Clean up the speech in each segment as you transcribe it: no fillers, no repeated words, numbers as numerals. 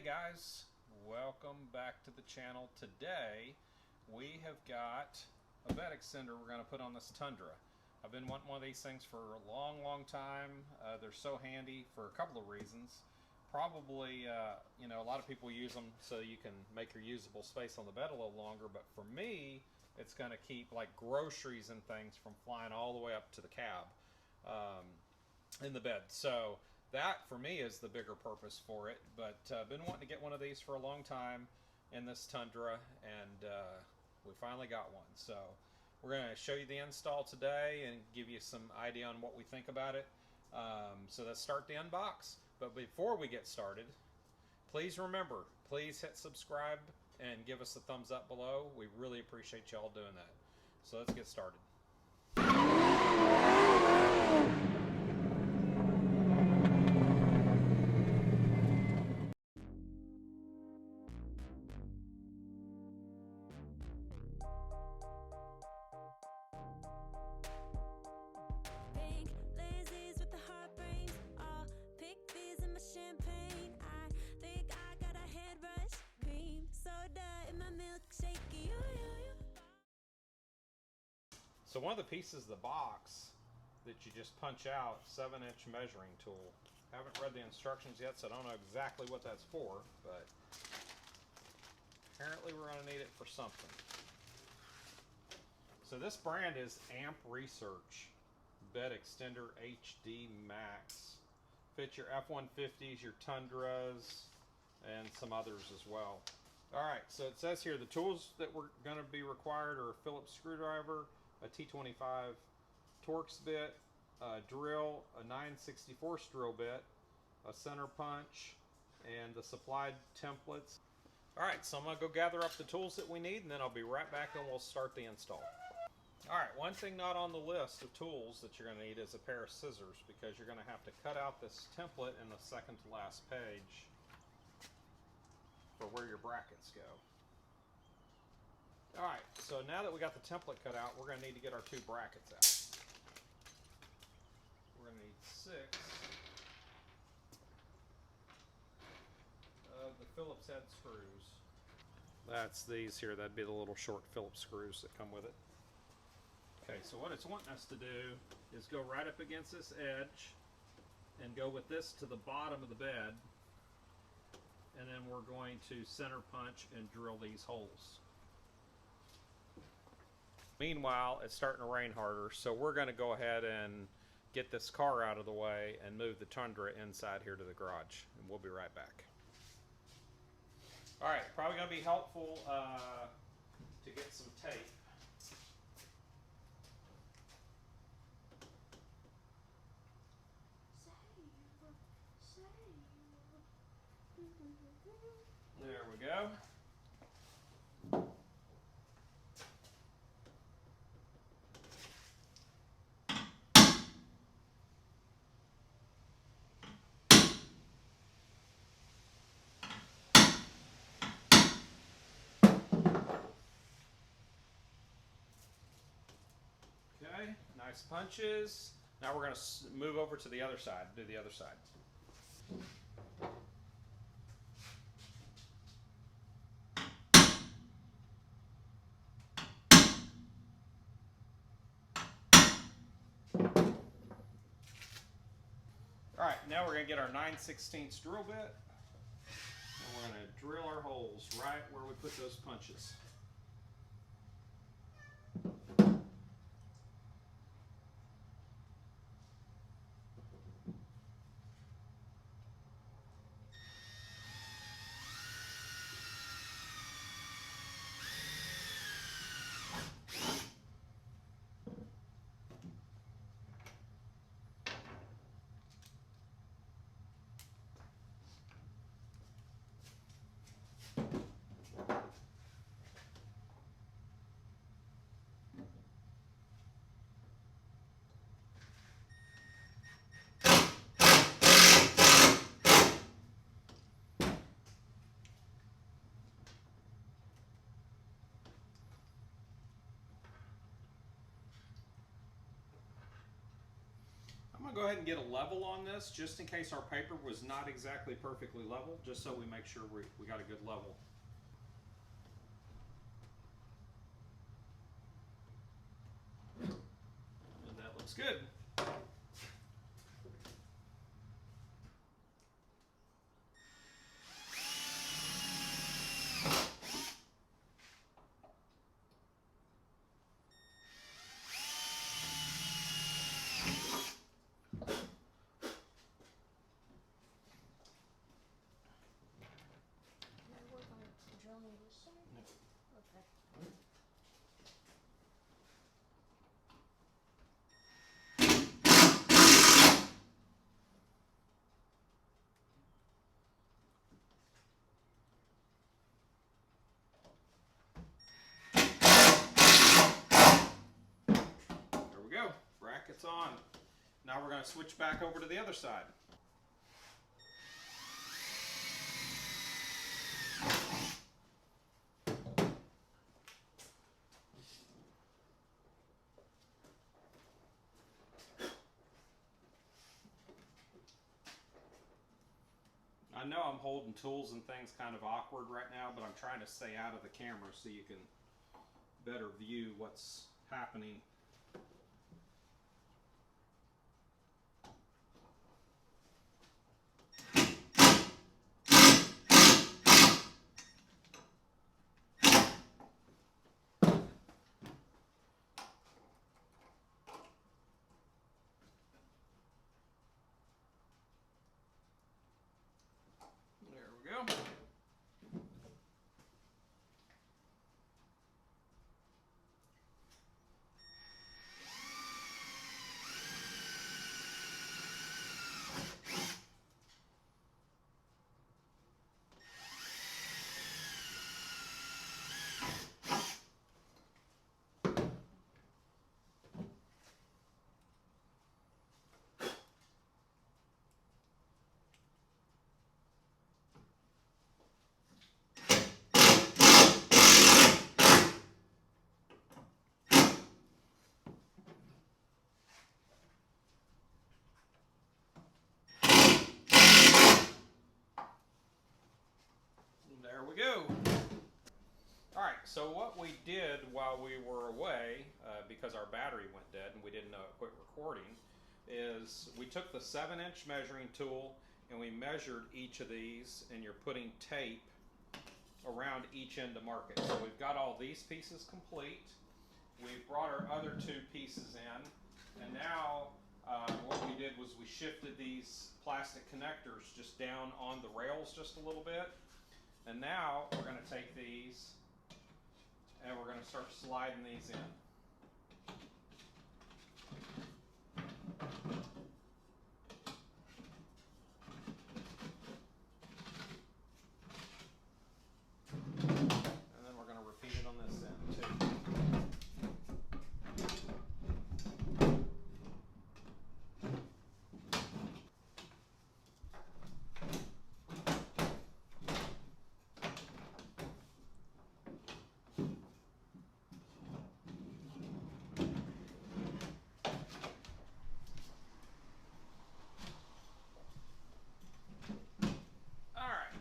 Guys, welcome back to the channel. Today we have got a bed extender we're going to put on this Tundra. I've been wanting one of these things for a long time. They're so handy for a couple of reasons. Probably a lot of people use them so you can make your usable space on the bed a little longer, but for me it's going to keep like groceries and things from flying all the way up to the cab in the bed. So that for me is the bigger purpose for it, but I've been wanting to get one of these for a long time in this Tundra, and we finally got one. So we're going to show you the install today and give you some idea on what we think about it. So let's start the unbox. But before we get started, please remember, please hit subscribe and give us a thumbs up below. We really appreciate y'all doing that. So let's get started. So one of the pieces of the box that you just punch out, 7-inch measuring tool. Haven't read the instructions yet, so I don't know exactly what that's for, but apparently we're going to need it for something. So this brand is Amp Research Bed Extender HD Max. Fits your F150s, your Tundras, and some others as well. Alright, so it says here the tools that were going to be required are a Phillips screwdriver, a T25 Torx bit, a drill, a 9/64 drill bit, a center punch, and the supplied templates. Alright, so I'm going to go gather up the tools that we need, and then I'll be right back and we'll start the install. Alright, one thing not on the list of tools that you're going to need is a pair of scissors, because you're going to have to cut out this template in the second to last page for where your brackets go. Alright, so now that we got the template cut out, we're going to need to get our two brackets out. We're going to need 6 of the Phillips head screws. That's these here. That'd be the little short Phillips screws that come with it. Okay, so what it's wanting us to do is go right up against this edge and go with this to the bottom of the bed, and then we're going to center punch and drill these holes. Meanwhile, it's starting to rain harder, so we're going to go ahead and get this car out of the way and move the Tundra inside here to the garage, and we'll be right back. Alright, probably going to be helpful to get some tape. There we go. Okay, nice punches. Now we're going to move over to the other side, do the other side. Alright, now we're going to get our 9/16 drill bit, and we're going to drill our holes right where we put those punches. I'm going to go ahead and get a level on this just in case our paper was not exactly perfectly level, just so we make sure we got a good level. And that looks good. Go. Brackets on. Now we're going to switch back over to the other side. I know I'm holding tools and things kind of awkward right now, but I'm trying to stay out of the camera so you can better view what's happening. There we go. There we go. All right, so what we did while we were away, because our battery went dead and we didn't know it quit recording, is we took the 7-inch measuring tool and we measured each of these, and you're putting tape around each end to mark it. So we've got all these pieces complete. We've brought our other 2 pieces in, and now what we did was we shifted these plastic connectors just down on the rails just a little bit. And now we're going to take these and we're going to start sliding these in. And then we're going to repeat it on this end too.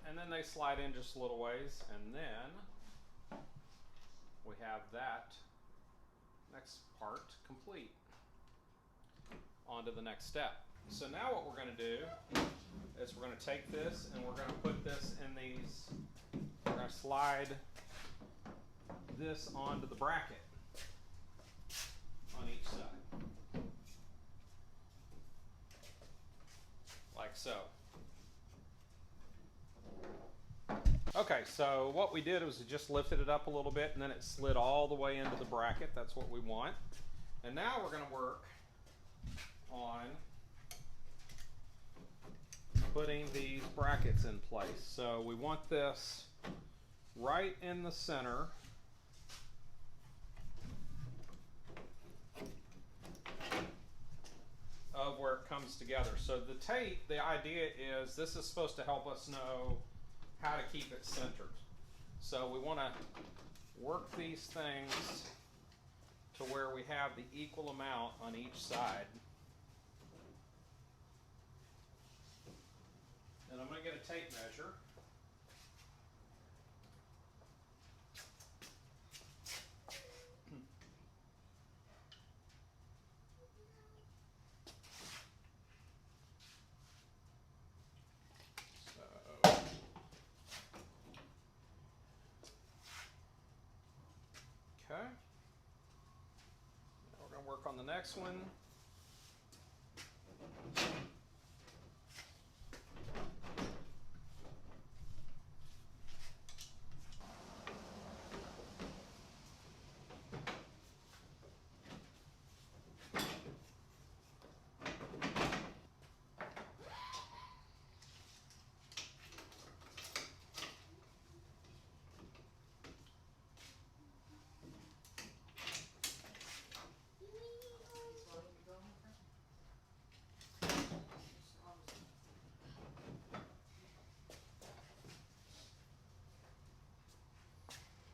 And then they slide in just a little ways, and then we have that next part complete. On to the next step. So now what we're going to do is we're going to take this and we're going to put this in these, we're going to slide this onto the bracket on each side. Like so. Okay, so what we did was we just lifted it up a little bit and then it slid all the way into the bracket. That's what we want. And now we're going to work on putting these brackets in place. So we want this right in the center. Of where it comes together. So the tape, the idea is this is supposed to help us know how to keep it centered. So we want to work these things to where we have the equal amount on each side. And I'm going to get a tape measure. Okay. Now we're going to work on the next one.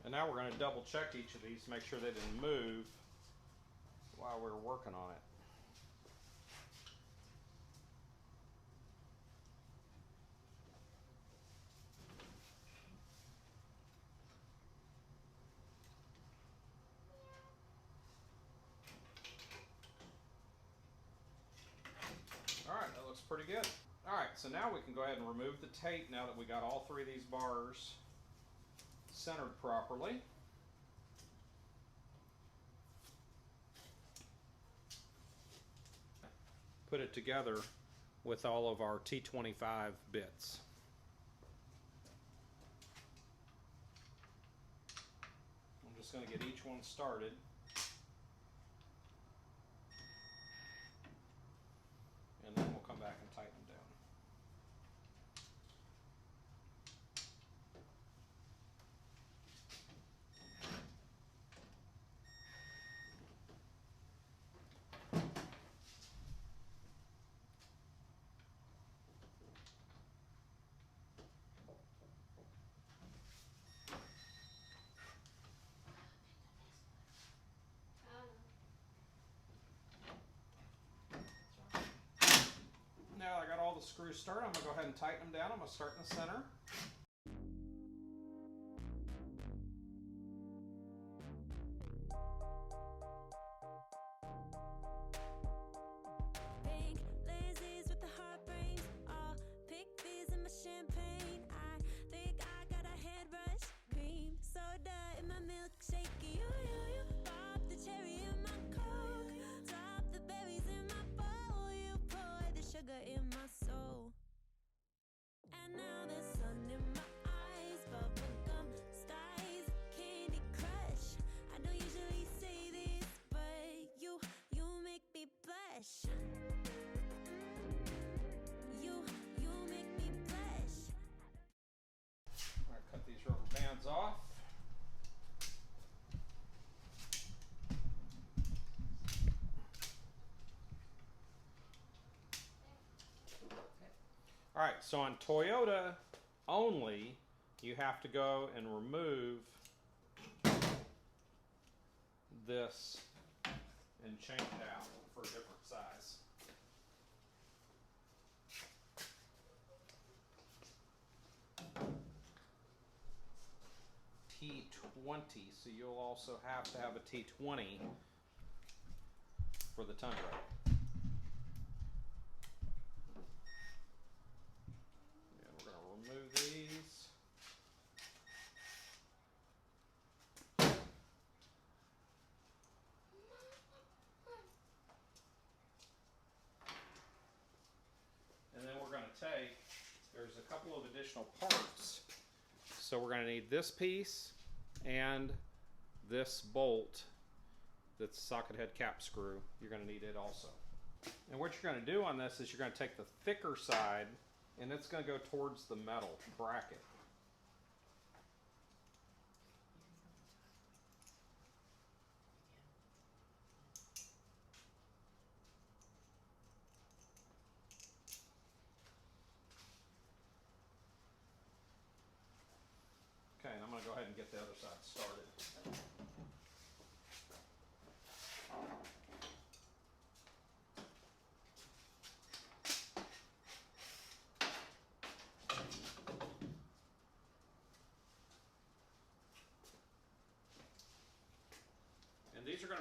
And now we're going to double check each of these to make sure they didn't move while we were working on it. Alright, that looks pretty good. Alright, so now we can go ahead and remove the tape now that we got all three of these bars centered properly. Put it together with all of our T25 bits. I'm just going to get each one started. And then we'll come back and tighten them down. Now I got all the screws started, I'm going to go ahead and tighten them down. I'm going to start in the center. Pink lazies with the heartbreaks, all pink fizz in my champagne. I think I got a hairbrush, cream soda in my milkshake. You pop the cherry in my Coke, drop the berries in my bowl. You pour the sugar in my soul. And now the sun in my eyes, bubblegum styes, Candy Crush. I don't usually say this, but you make me blush. You make me blush. I'm going to cut these rubber bands off. Alright, so on Toyota only, you have to go and remove this and change it out for a different size. T20, so you'll also have to have a T20 for the Tundra. And we're going to remove these. And then we're going to take, there's a couple of additional parts. So we're going to need this piece and this bolt that's socket head cap screw. You're going to need it also. And what you're going to do on this is you're going to take the thicker side and it's going to go towards the metal bracket. Okay, and I'm going to go ahead and get the other side started.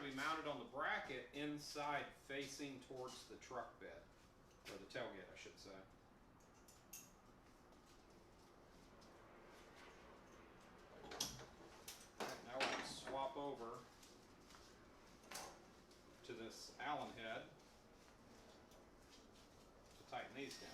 going to be mounted on the bracket inside facing towards the truck bed, or the tailgate I should say. Alright, now we're going to swap over to this Allen head to tighten these down.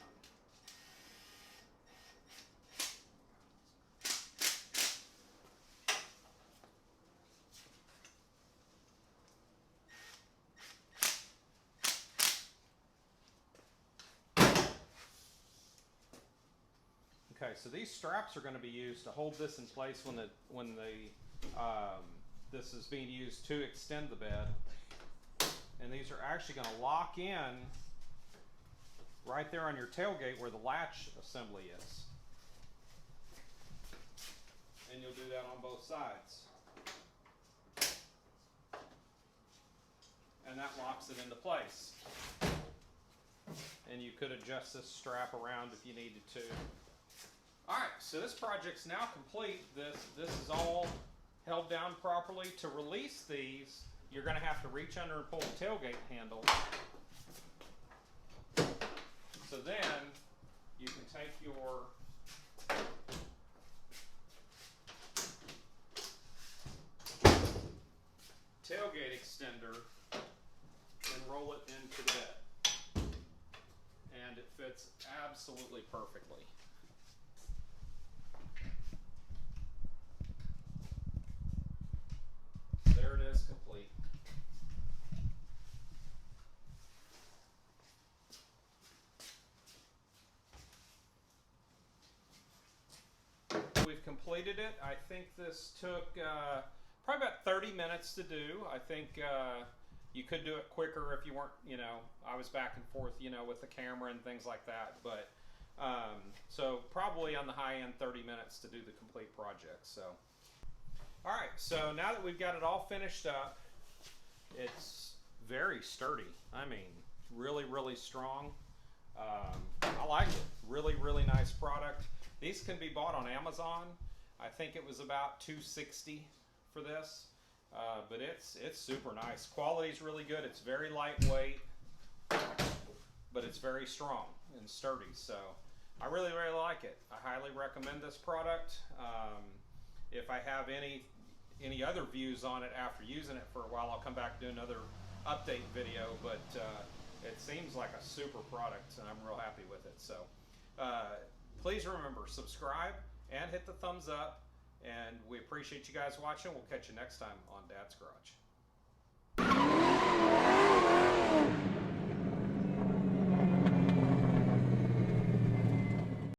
Okay, so these straps are going to be used to hold this in place when this is being used to extend the bed, and these are actually going to lock in right there on your tailgate where the latch assembly is, and you'll do that on both sides, and that locks it into place. And you could adjust this strap around if you needed to. Alright, so this project's now complete. This is all held down properly. To release these, you're going to have to reach under and pull the tailgate handle. So then you can take your tailgate extender and roll it into the bed. And it fits absolutely perfectly. There it is, complete. We've completed it. I think this took probably about 30 minutes to do. I think you could do it quicker if you weren't, I was back and forth, with the camera and things like that. But so probably on the high end, 30 minutes to do the complete project. So. All right, so now that we've got it all finished up, it's very sturdy. I mean, really, really strong. I like it. Really, really nice product. These can be bought on Amazon. I think it was about $260 for this, but it's super nice. Quality's really good. It's very lightweight, but it's very strong and sturdy. So I really, really like it. I highly recommend this product. If I have any other views on it after using it for a while, I'll come back and do another update video, but it seems like a super product and I'm real happy with it. So please remember, subscribe and hit the thumbs up, and we appreciate you guys watching. We'll catch you next time on Dad's Garage.